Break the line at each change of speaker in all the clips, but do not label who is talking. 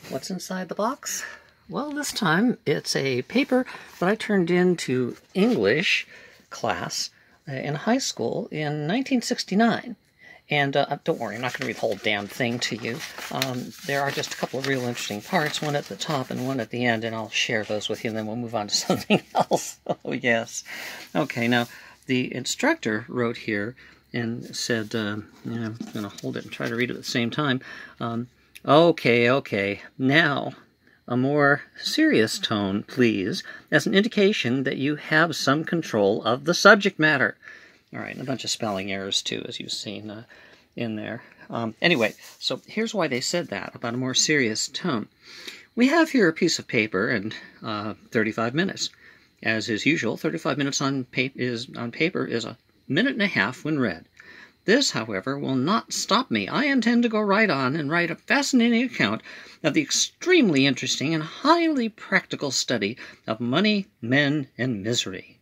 What's inside the box? Well, this time it's a paper that I turned into English class in high school in 1969. And don't worry, I'm not going to read the whole damn thing to you. There are just a couple of real interesting parts, one at the top and one at the end, and I'll share those with you, and then we'll move on to something else. Oh, yes. Okay, now, the instructor wrote here and said, I'm going to hold it and try to read it at the same time. Okay, now, a more serious tone, please, as an indication that you have some control of the subject matter. All right, and a bunch of spelling errors, too, as you've seen in there. Anyway, so here's why they said that, about a more serious tone. We have here a piece of paper and 35 minutes. As is usual, 35 minutes on paper is a minute and a half when read. This, however, will not stop me. I intend to go right on and write a fascinating account of the extremely interesting and highly practical study of money, men, and misery.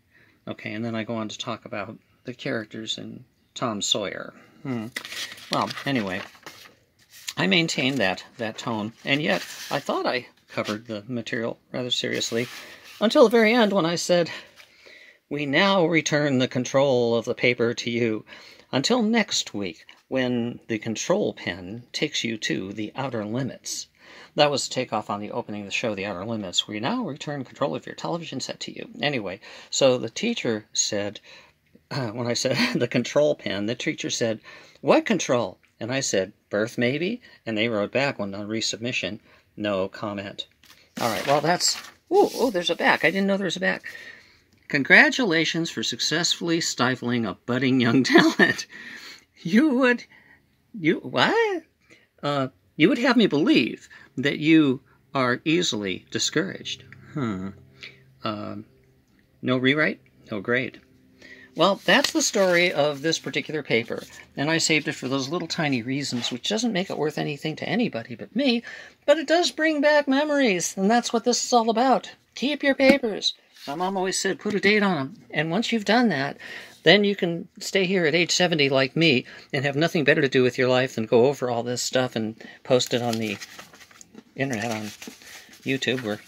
Okay, and then I go on to talk about the characters in Tom Sawyer. Well, anyway, I maintained that tone, and yet I thought I covered the material rather seriously until the very end when I said, "We now return the control of the paper to you. Until next week, when the control pen takes you to the outer limits." That was takeoff on the opening of the show, The Outer Limits. We now return control of your television set to you. Anyway, so the teacher said, when I said the control pen, the teacher said, "What control?" And I said, "Birth, maybe?" And they wrote back on resubmission, "No comment." All right, well, that's... Oh, there's a back. I didn't know there was a back. "Congratulations for successfully stifling a budding young talent. You would have me believe that you are easily discouraged. No rewrite, no grade." Well, that's the story of this particular paper, and I saved it for those little tiny reasons, which doesn't make it worth anything to anybody but me, but it does bring back memories, and that's what this is all about. Keep your papers. My mom always said, put a date on them, and once you've done that, then you can stay here at age 70 like me and have nothing better to do with your life than go over all this stuff and post it on the internet, on YouTube, where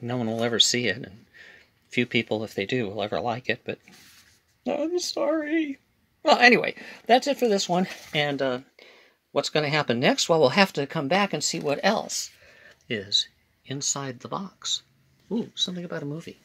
no one will ever see it, and few people, if they do, will ever like it, but I'm sorry. Well, anyway, that's it for this one, and what's going to happen next? Well, we'll have to come back and see what else is inside the box. Ooh, something about a movie.